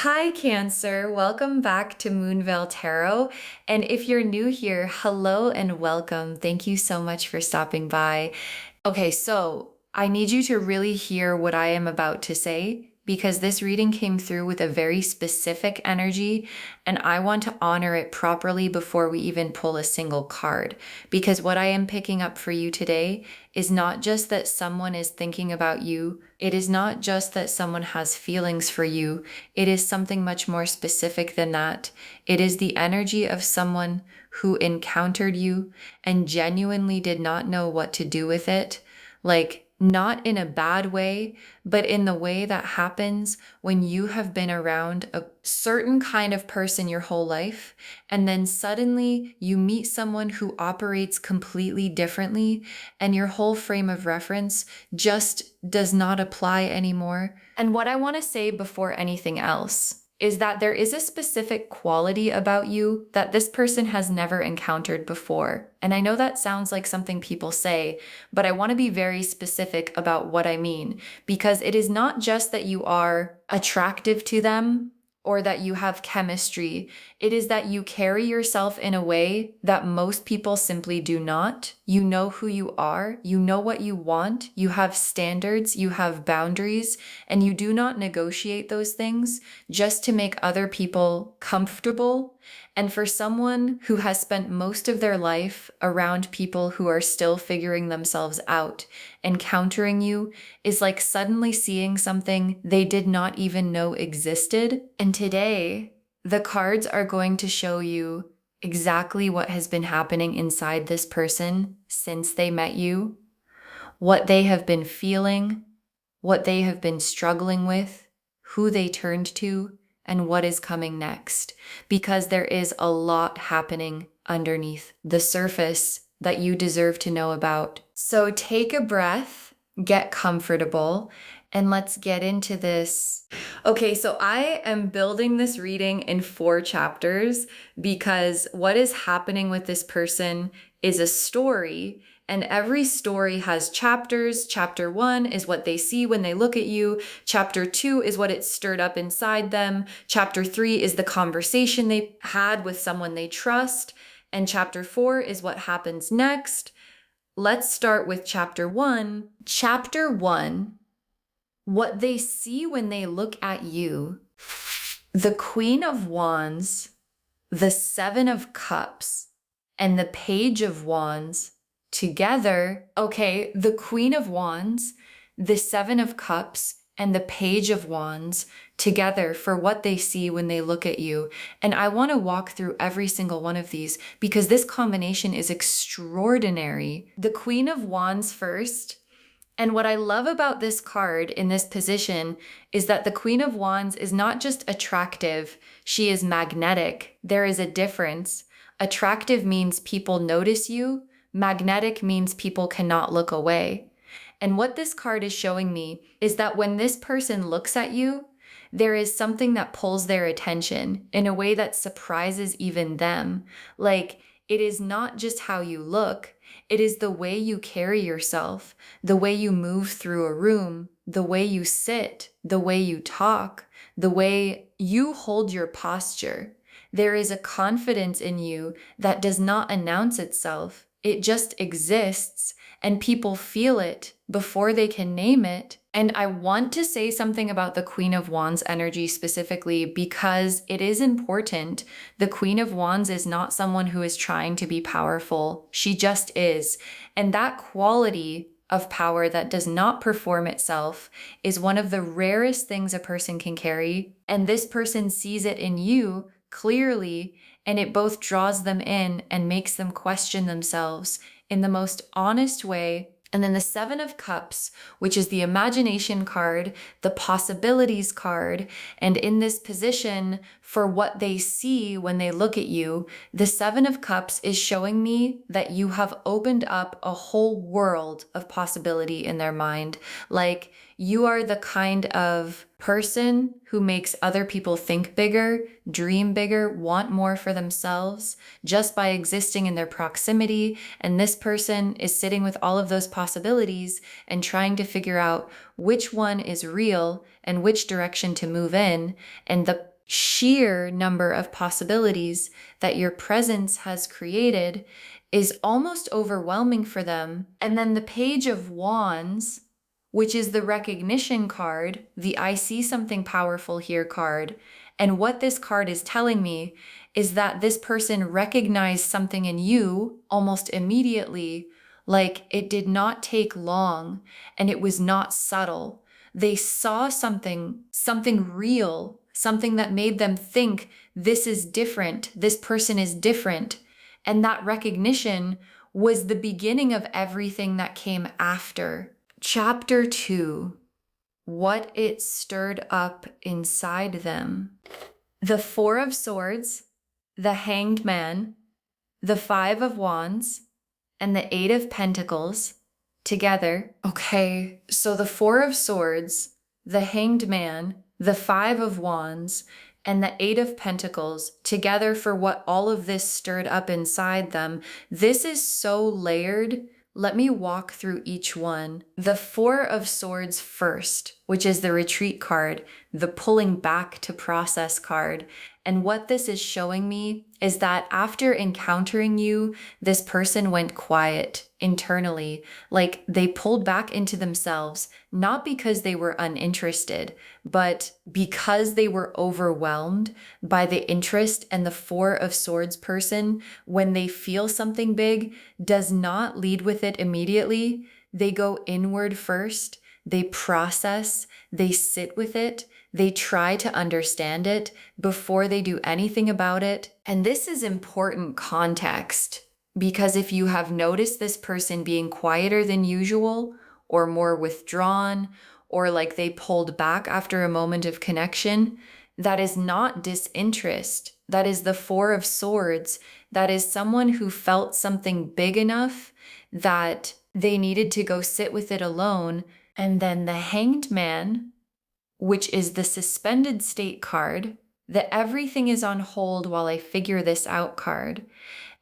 Hi, Cancer. Welcome back to Moonveil Tarot. And if you're new here, hello and welcome. Thank you so much for stopping by. Okay, so I need you to really hear what I am about to say because this reading came through with a very specific energy, and I want to honor it properly before we even pull a single card. Because what I am picking up for you today is not just that someone is thinking about you, it is not just that someone has feelings for you, it is something much more specific than that. It is the energy of someone who encountered you and genuinely did not know what to do with it. Like, not in a bad way, but in the way that happens when you have been around a certain kind of person your whole life, and then suddenly you meet someone who operates completely differently, and your whole frame of reference just does not apply anymore. And what I want to say before anything else is that there is a specific quality about you that this person has never encountered before. And I know that sounds like something people say, but I want to be very specific about what I mean, because it is not just that you are attractive to them or that you have chemistry. It is that you carry yourself in a way that most people simply do not. You know who you are, you know what you want, you have standards, you have boundaries, and you do not negotiate those things just to make other people comfortable. And for someone who has spent most of their life around people who are still figuring themselves out, encountering you is like suddenly seeing something they did not even know existed. And today, the cards are going to show you exactly what has been happening inside this person since they met you, what they have been feeling, what they have been struggling with, who they turned to, and what is coming next. Because there is a lot happening underneath the surface that you deserve to know about. So take a breath, get comfortable, and let's get into this. Okay, so I am building this reading in 4 chapters because what is happening with this person is a story, and every story has chapters. Chapter 1 is what they see when they look at you. Chapter 2 is what it stirred up inside them. Chapter 3 is the conversation they had with someone they trust. And chapter 4 is what happens next. Let's start with chapter 1. Chapter 1, what they see when they look at you. The Queen of Wands, the Seven of Cups, and the Page of Wands together. Okay, the Queen of Wands, the Seven of Cups, and the Page of Wands together for what they see when they look at you. And I want to walk through every single one of these because this combination is extraordinary. The Queen of Wands first. And what I love about this card in this position is that the Queen of Wands is not just attractive, she is magnetic. There is a difference. Attractive means people notice you. Magnetic means people cannot look away. And what this card is showing me is that when this person looks at you, there is something that pulls their attention in a way that surprises even them. Like, it is not just how you look, it is the way you carry yourself, the way you move through a room, the way you sit, the way you talk, the way you hold your posture. There is a confidence in you that does not announce itself. It just exists, and people feel it before they can name it. And I want to say something about the Queen of Wands energy specifically because it is important. The Queen of Wands is not someone who is trying to be powerful. She just is. And that quality of power that does not perform itself is one of the rarest things a person can carry. And this person sees it in you clearly, and it both draws them in and makes them question themselves in the most honest way. And then the Seven of Cups, which is the imagination card, the possibilities card, and in this position for what they see when they look at you, the Seven of Cups is showing me that you have opened up a whole world of possibility in their mind. Like, you are the kind of person who makes other people think bigger, dream bigger, want more for themselves just by existing in their proximity. And this person is sitting with all of those possibilities and trying to figure out which one is real and which direction to move in. And the sheer number of possibilities that your presence has created is almost overwhelming for them. And then the Page of Wands, which is the recognition card, the I see something powerful here card. And what this card is telling me is that this person recognized something in you almost immediately, like it did not take long and it was not subtle. They saw something real, something that made them think this is different, this person is different. And that recognition was the beginning of everything that came after. Chapter 2, what it stirred up inside them. The Four of Swords, the Hanged Man, the Five of Wands, and the Eight of Pentacles together. Okay, so the Four of Swords, the Hanged Man, the Five of Wands, and the Eight of Pentacles together for what all of this stirred up inside them. This is so layered. Let me walk through each one. The Four of Swords first, which is the retreat card, the pulling back to process card. And what this is showing me is that after encountering you, this person went quiet internally, like they pulled back into themselves, not because they were uninterested, but because they were overwhelmed by the interest. And the Four of Swords person, when they feel something big, does not lead with it immediately. They go inward first, they process, they sit with it, they try to understand it before they do anything about it. And this is important context, because if you have noticed this person being quieter than usual or more withdrawn, or like they pulled back after a moment of connection, that is not disinterest. That is the Four of Swords. That is someone who felt something big enough that they needed to go sit with it alone. And then the Hanged Man, which is the suspended state card, the everything is on hold while I figure this out card.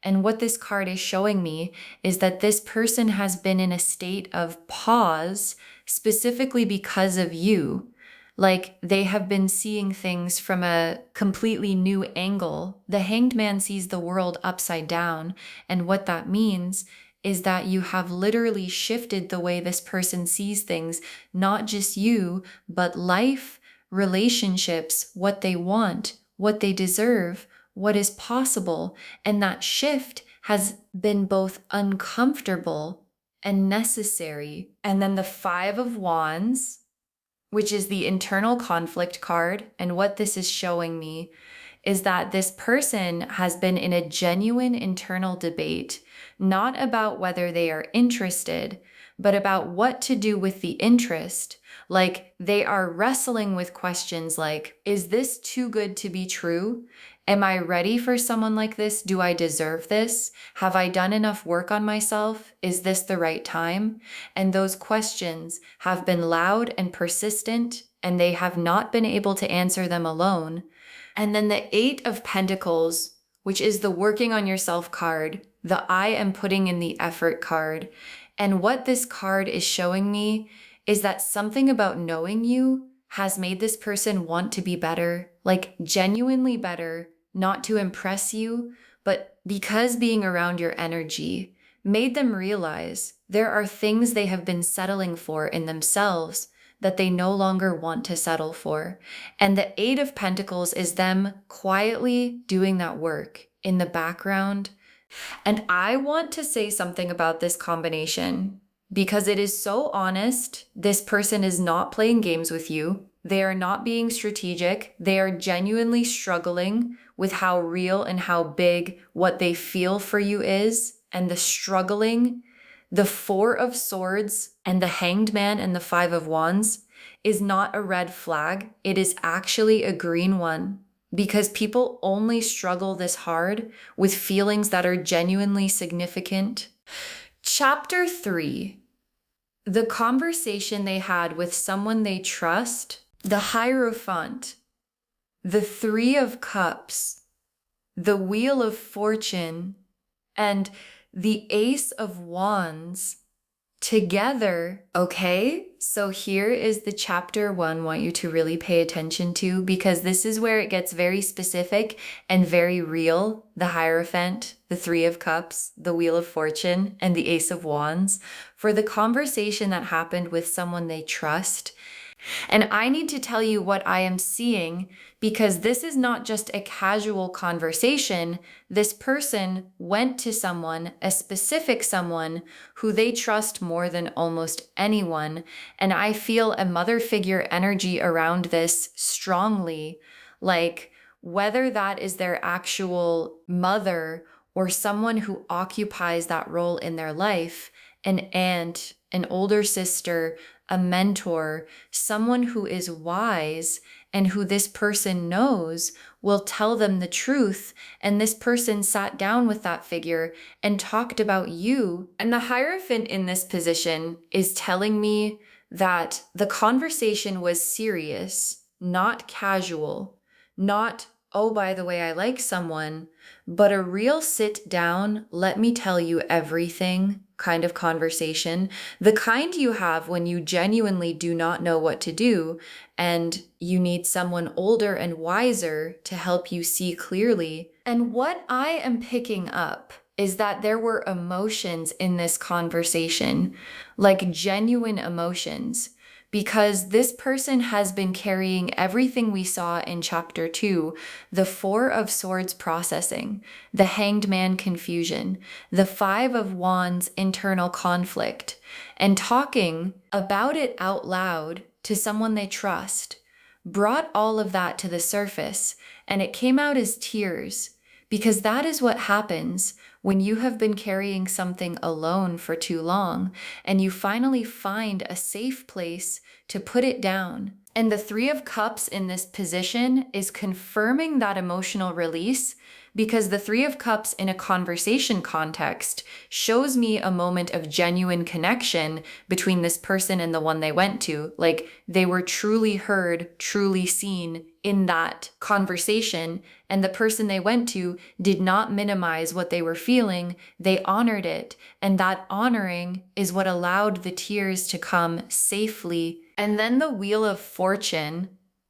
And what this card is showing me is that this person has been in a state of pause specifically because of you. Like they have been seeing things from a completely new angle. The Hanged Man sees the world upside down. And what that means is that you have literally shifted the way this person sees things, not just you, but life, relationships, what they want, what they deserve, what is possible. And that shift has been both uncomfortable and necessary. And then the Five of Wands, which is the internal conflict card. And what this is showing me is that this person has been in a genuine internal debate, not about whether they are interested, but about what to do with the interest. Like they are wrestling with questions like, is this too good to be true? Am I ready for someone like this? Do I deserve this? Have I done enough work on myself? Is this the right time? And those questions have been loud and persistent, and they have not been able to answer them alone. And then the Eight of Pentacles, which is the working on yourself card, the I am putting in the effort card. And what this card is showing me is that something about knowing you has made this person want to be better, like genuinely better, not to impress you, but because being around your energy made them realize there are things they have been settling for in themselves that they no longer want to settle for. And the Eight of Pentacles is them quietly doing that work in the background. And I want to say something about this combination because it is so honest. This person is not playing games with you. They are not being strategic. They are genuinely struggling with how real and how big what they feel for you is, and the struggling. The Four of Swords and the Hanged Man and the Five of Wands is not a red flag. It is actually a green one, because people only struggle this hard with feelings that are genuinely significant. Chapter 3, the conversation they had with someone they trust, the Hierophant, the Three of Cups, the Wheel of Fortune, and the Ace of Wands together. Okay, so here is the chapter 1 I want you to really pay attention to, because this is where it gets very specific and very real. The Hierophant, the Three of Cups, the Wheel of Fortune, and the Ace of Wands, for the conversation that happened with someone they trust. And I need to tell you what I am seeing, because this is not just a casual conversation. This person went to someone, a specific someone who they trust more than almost anyone. And I feel a mother figure energy around this strongly, like whether that is their actual mother or someone who occupies that role in their life, an aunt, an older sister, a mentor, someone who is wise and who this person knows will tell them the truth. And this person sat down with that figure and talked about you. And the Hierophant in this position is telling me that the conversation was serious, not casual, not, oh, by the way, I like someone, but a real sit down, let me tell you everything kind of conversation, the kind you have when you genuinely do not know what to do and you need someone older and wiser to help you see clearly. And what I am picking up is that there were emotions in this conversation, like genuine emotions, because this person has been carrying everything we saw in chapter 2, the Four of Swords processing, the Hanged Man confusion, the Five of Wands internal conflict, and talking about it out loud to someone they trust, brought all of that to the surface, and it came out as tears, because that is what happens when you have been carrying something alone for too long and you finally find a safe place to put it down. And the Three of Cups in this position is confirming that emotional release, because the Three of Cups in a conversation context shows me a moment of genuine connection between this person and the one they went to. Like they were truly heard, truly seen in that conversation. And the person they went to did not minimize what they were feeling. They honored it. And that honoring is what allowed the tears to come safely. And then the Wheel of Fortune,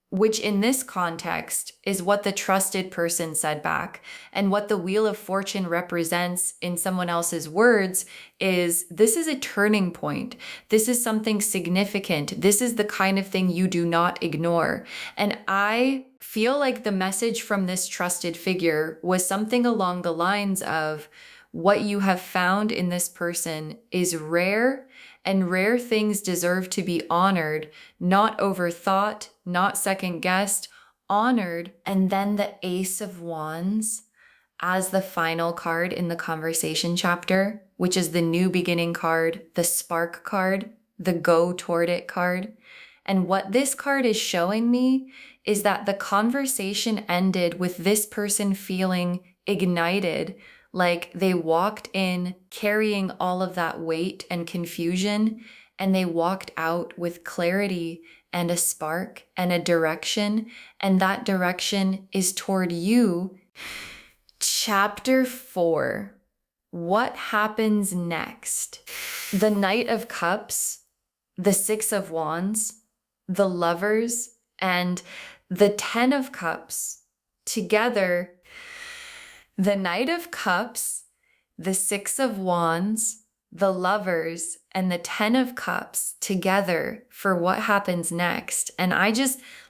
which in this context is what the trusted person said back. And what the Wheel of Fortune represents in someone else's words is this is a turning point. This is something significant. This is the kind of thing you do not ignore. And I feel like the message from this trusted figure was something along the lines of what you have found in this person is rare, and rare things deserve to be honored, not overthought, not second guessed, honored. And then the Ace of Wands as the final card in the conversation chapter, which is the new beginning card, the spark card, the go toward it card. And what this card is showing me is that the conversation ended with this person feeling ignited, like they walked in carrying all of that weight and confusion, and they walked out with clarity and a spark and a direction, and that direction is toward you. Chapter 4. What happens next? The Knight of Cups, the Six of Wands, the Lovers, and the Ten of Cups together. The Knight of Cups, the Six of Wands, the Lovers, and the Ten of Cups together for what happens next. And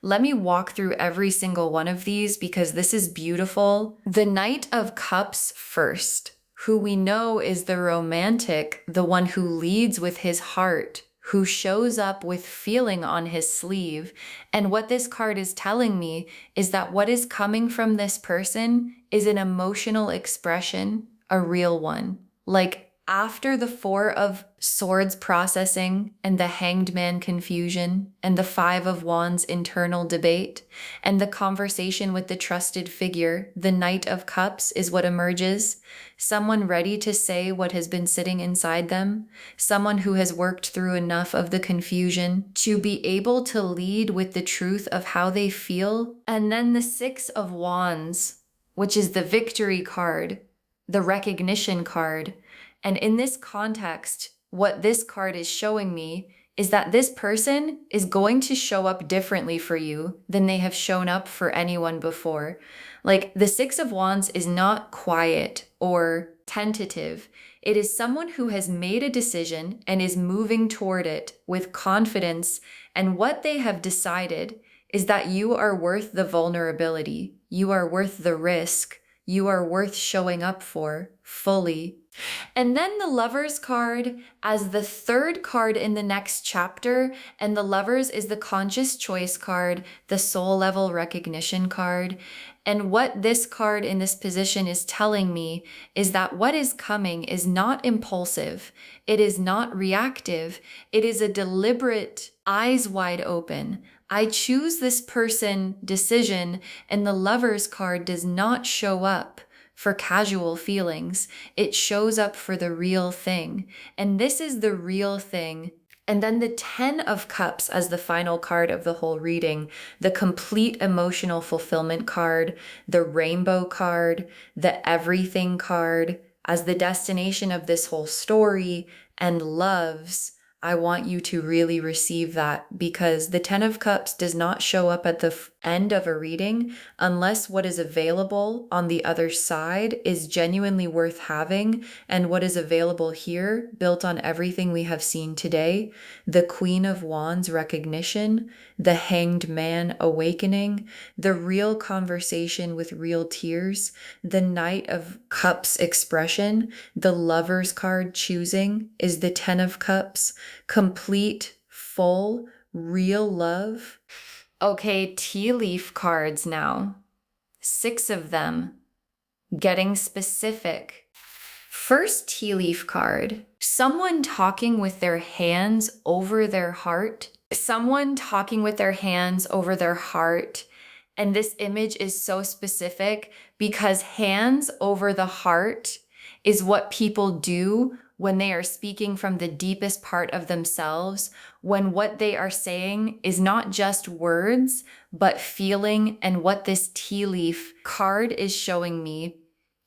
let me walk through every single one of these because this is beautiful. The Knight of Cups first, who we know is the romantic, the one who leads with his heart, who shows up with feeling on his sleeve. And what this card is telling me is that what is coming from this person is an emotional expression, a real one. Like after the Four of Swords processing and the Hanged Man confusion and the Five of Wands internal debate and the conversation with the trusted figure, the Knight of Cups is what emerges. Someone ready to say what has been sitting inside them. Someone who has worked through enough of the confusion to be able to lead with the truth of how they feel. And then the Six of Wands, which is the victory card, the recognition card. And in this context, what this card is showing me is that this person is going to show up differently for you than they have shown up for anyone before. Like the Six of Wands is not quiet or tentative. It is someone who has made a decision and is moving toward it with confidence. And what they have decided is that you are worth the vulnerability. You are worth the risk. You are worth showing up for fully. And then the Lovers card as the third card in the next chapter, and the Lovers is the conscious choice card, the soul level recognition card. And what this card in this position is telling me is that what is coming is not impulsive. It is not reactive. It is a deliberate, eyes wide open. I choose this person decision, and the Lovers card does not show up for casual feelings. It shows up for the real thing. And this is the real thing. And then the 10 of Cups as the final card of the whole reading, the complete emotional fulfillment card, the rainbow card, the everything card as the destination of this whole story, and loves. I want you to really receive that, because the 10 of Cups does not show up at the end of a reading unless what is available on the other side is genuinely worth having. And what is available here, built on everything we have seen today, the Queen of Wands recognition, the Hanged Man awakening, the real conversation with real tears, the Knight of Cups expression, the Lovers card choosing is the 10 of Cups. Complete, full, real love. Okay, tea leaf cards now. 6 of them. Getting specific. First tea leaf card. Someone talking with their hands over their heart. Someone talking with their hands over their heart. And this image is so specific because hands over the heart is what people do when they are speaking from the deepest part of themselves, when what they are saying is not just words, but feeling. And what this tea leaf card is showing me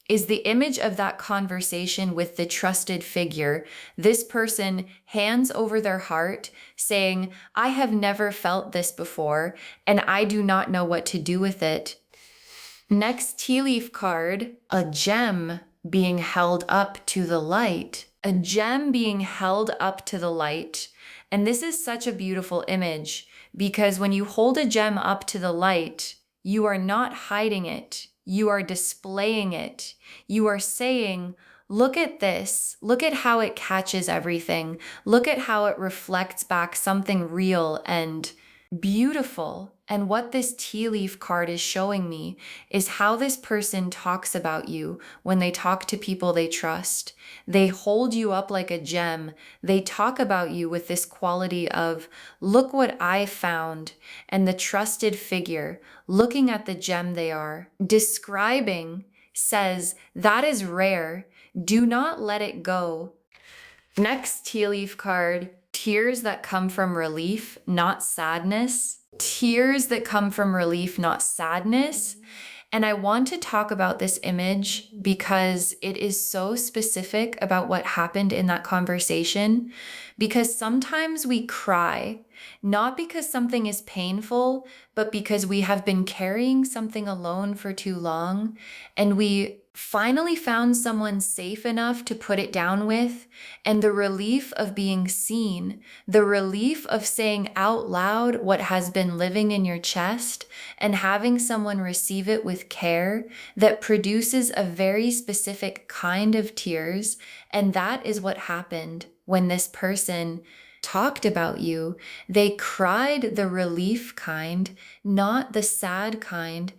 is the image of that conversation with the trusted figure. This person, hands over their heart, saying, I have never felt this before, and I do not know what to do with it. Next tea leaf card, a gem being held up to the light. A gem being held up to the light. And this is such a beautiful image, because when you hold a gem up to the light, you are not hiding it. You are displaying it. You are saying, look at this. Look at how it catches everything. Look at how it reflects back something real and beautiful. And what this tea leaf card is showing me is how this person talks about you when they talk to people they trust. They hold you up like a gem. They talk about you with this quality of, look what I found. And the trusted figure, looking at the gem they are, describing, says, that is rare. Do not let it go. Next tea leaf card, tears that come from relief, not sadness. Tears that come from relief, not sadness. And I want to talk about this image because it is so specific about what happened in that conversation. Because sometimes we cry, not because something is painful, but because we have been carrying something alone for too long, and we finally found someone safe enough to put it down with, and the relief of being seen, the relief of saying out loud what has been living in your chest, and having someone receive it with care that produces a very specific kind of tears. And that is what happened when this person talked about you. They cried the relief kind, not the sad kind.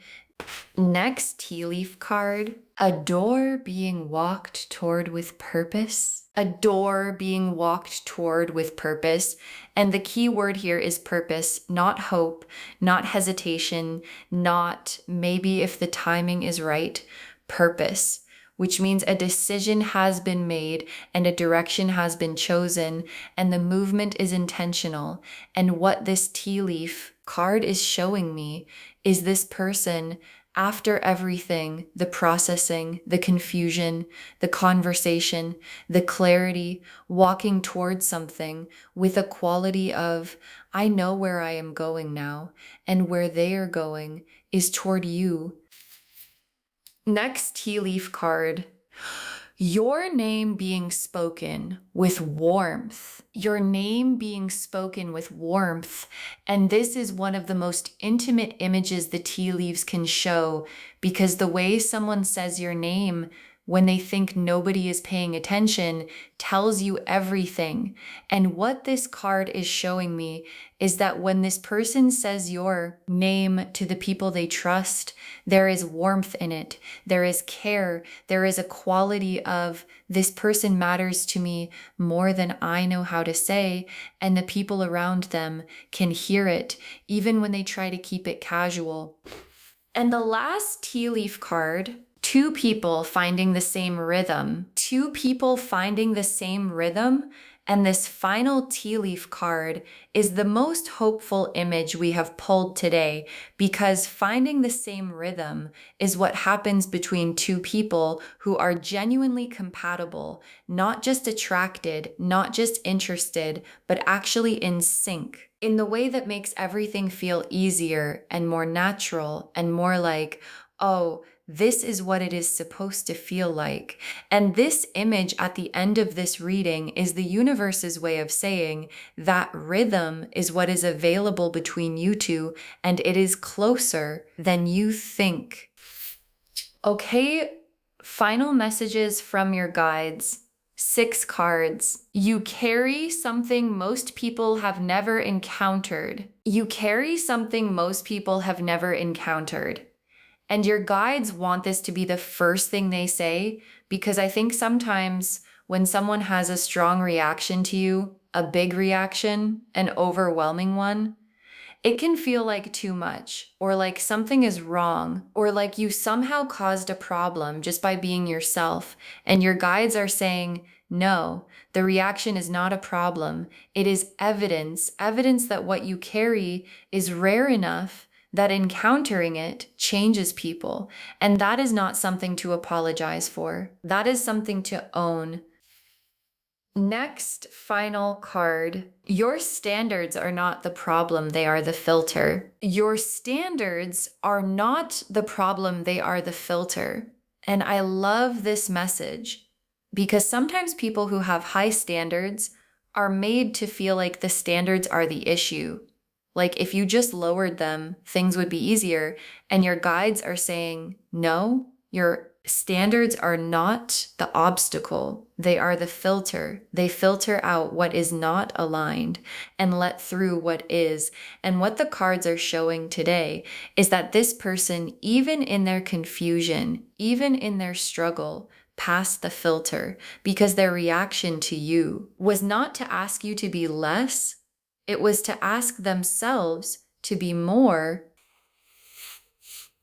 Next tea leaf card, a door being walked toward with purpose. A door being walked toward with purpose. And the key word here is purpose, not hope, not hesitation, not maybe if the timing is right, purpose, which means a decision has been made and a direction has been chosen and the movement is intentional. And what this tea leaf card is showing me is this person after everything, the processing, the confusion, the conversation, the clarity, walking towards something with a quality of, I know where I am going now, and where they are going is toward you. Next tea leaf card. Your name being spoken with warmth. Your name being spoken with warmth. And this is one of the most intimate images the tea leaves can show, because the way someone says your name when they think nobody is paying attention tells you everything. And what this card is showing me is that when this person says your name to the people they trust, there is warmth in it. There is care. There is a quality of, this person matters to me more than I know how to say, and the people around them can hear it, even when they try to keep it casual. And the last tea leaf card, two people finding the same rhythm. Two people finding the same rhythm. And this final tea leaf card is the most hopeful image we have pulled today, because finding the same rhythm is what happens between two people who are genuinely compatible, not just attracted, not just interested, but actually in sync, in the way that makes everything feel easier and more natural and more like, oh, this is what it is supposed to feel like. And this image at the end of this reading is the universe's way of saying that rhythm is what is available between you two, and it is closer than you think. Okay, final messages from your guides. 6 cards. You carry something most people have never encountered. You carry something most people have never encountered. And your guides want this to be the first thing they say, because I think sometimes when someone has a strong reaction to you, a big reaction, an overwhelming one, it can feel like too much, or like something is wrong, or like you somehow caused a problem just by being yourself. And your guides are saying, no, the reaction is not a problem. It is evidence that what you carry is rare enough that encountering it changes people. And that is not something to apologize for. That is something to own. Next, final card. Your standards are not the problem, they are the filter. Your standards are not the problem, they are the filter. And I love this message, because sometimes people who have high standards are made to feel like the standards are the issue. Like if you just lowered them, things would be easier. And your guides are saying, no, your standards are not the obstacle. They are the filter. They filter out what is not aligned and let through what is. And what the cards are showing today is that this person, even in their confusion, even in their struggle, passed the filter, because their reaction to you was not to ask you to be less. It was to ask themselves to be more.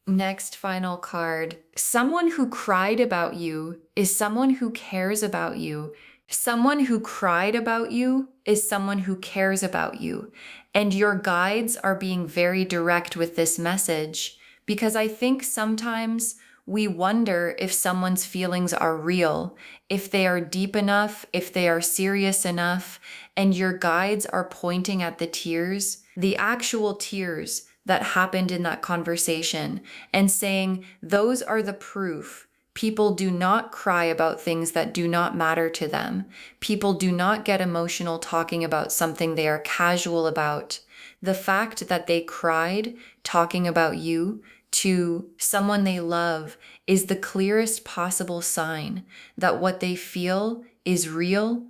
Next final card. Someone who cried about you is someone who cares about you. Someone who cried about you is someone who cares about you. And your guides are being very direct with this message, because I think sometimes we wonder if someone's feelings are real, if they are deep enough, if they are serious enough, and your guides are pointing at the tears, the actual tears that happened in that conversation, and saying, those are the proof. People do not cry about things that do not matter to them. People do not get emotional talking about something they are casual about. The fact that they cried talking about you to someone they love is the clearest possible sign that what they feel is real.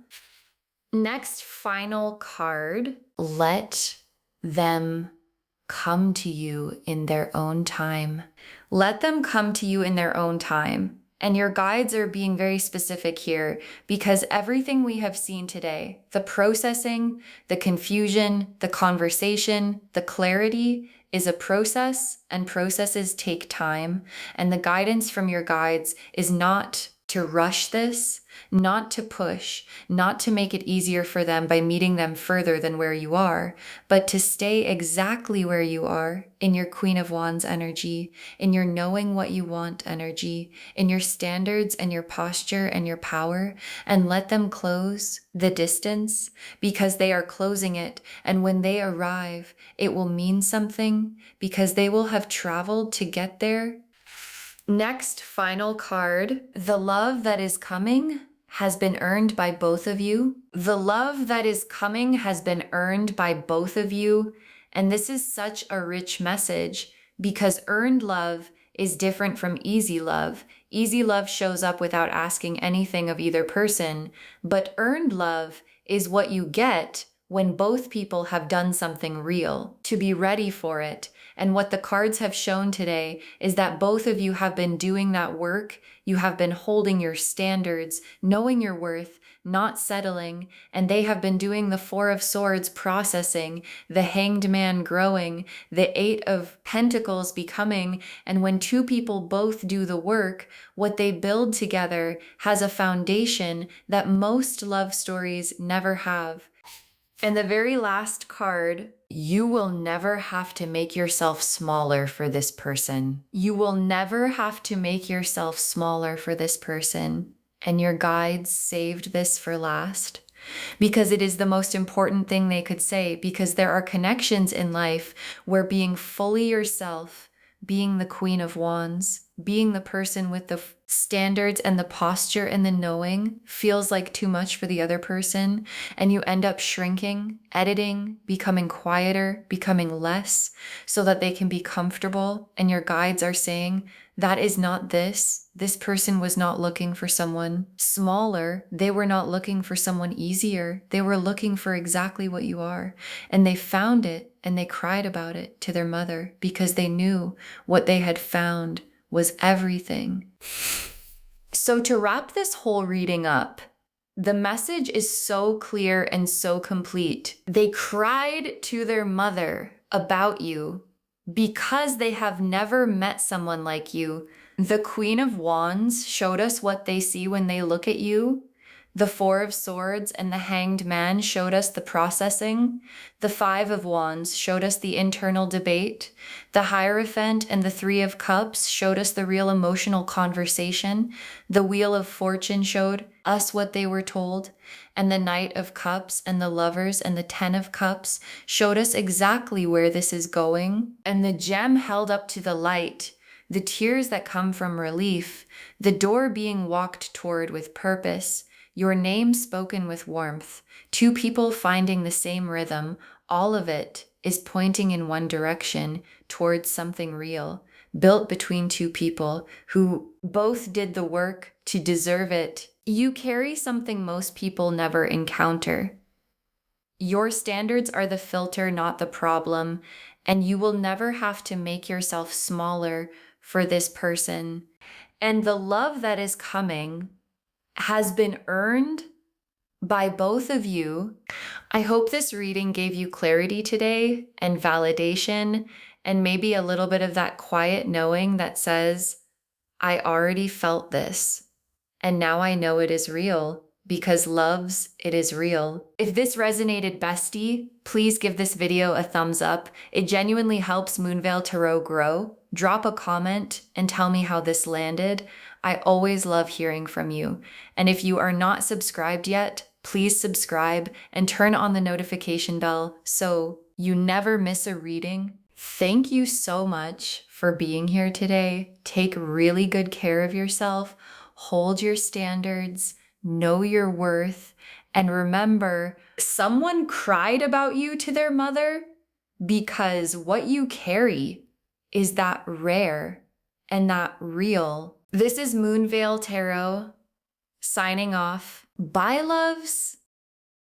Next, final card. Let them come to you in their own time. Let them come to you in their own time. And your guides are being very specific here, because everything we have seen today, the processing, the confusion, the conversation, the clarity, is a process, and processes take time. And the guidance from your guides is not to rush this, not to push, not to make it easier for them by meeting them further than where you are, but to stay exactly where you are in your Queen of Wands energy, in your knowing what you want energy, in your standards and your posture and your power, and let them close the distance because they are closing it. And when they arrive, it will mean something because they will have traveled to get there. Next, final card. The love that is coming has been earned by both of you. The love that is coming has been earned by both of you. And this is such a rich message because earned love is different from easy love. Easy love shows up without asking anything of either person, but earned love is what you get when both people have done something real, to be ready for it. And what the cards have shown today is that both of you have been doing that work. You have been holding your standards, knowing your worth, not settling, and they have been doing the Four of Swords processing, the Hanged Man growing, the Eight of Pentacles becoming, and when two people both do the work, what they build together has a foundation that most love stories never have. And the very last card, you will never have to make yourself smaller for this person. You will never have to make yourself smaller for this person. And your guides saved this for last because it is the most important thing they could say, because there are connections in life where being fully yourself, being the Queen of Wands, being the person with the standards and the posture and the knowing feels like too much for the other person, and you end up shrinking, editing, becoming quieter, becoming less so that they can be comfortable. And your guides are saying, that is not this. This person was not looking for someone smaller. They were not looking for someone easier. They were looking for exactly what you are. And they found it, and they cried about it to their mother because they knew what they had found was everything. So to wrap this whole reading up, the message is so clear and so complete. They cried to their mother about you because they have never met someone like you. The Queen of Wands showed us what they see when they look at you. The Four of Swords and the Hanged Man showed us the processing. The Five of Wands showed us the internal debate. The Hierophant and the Three of Cups showed us the real emotional conversation. The Wheel of Fortune showed us what they were told. And the Knight of Cups and the Lovers and the Ten of Cups showed us exactly where this is going. And the gem held up to the light, the tears that come from relief, the door being walked toward with purpose, your name spoken with warmth, two people finding the same rhythm, all of it is pointing in one direction towards something real, built between two people who both did the work to deserve it. You carry something most people never encounter. Your standards are the filter, not the problem, and you will never have to make yourself smaller for this person. And the love that is coming has been earned by both of you. I hope this reading gave you clarity today and validation, and maybe a little bit of that quiet knowing that says, I already felt this, and now I know it is real because loves, it is real. If this resonated, bestie, please give this video a thumbs up. It genuinely helps Moonveil Tarot grow. Drop a comment and tell me how this landed. I always love hearing from you. And if you are not subscribed yet, please subscribe and turn on the notification bell so you never miss a reading. Thank you so much for being here today. Take really good care of yourself. Hold your standards. Know your worth. And remember, someone cried about you to their mother because what you carry is that rare and that real. This is Moonveil Tarot signing off. Bye, loves.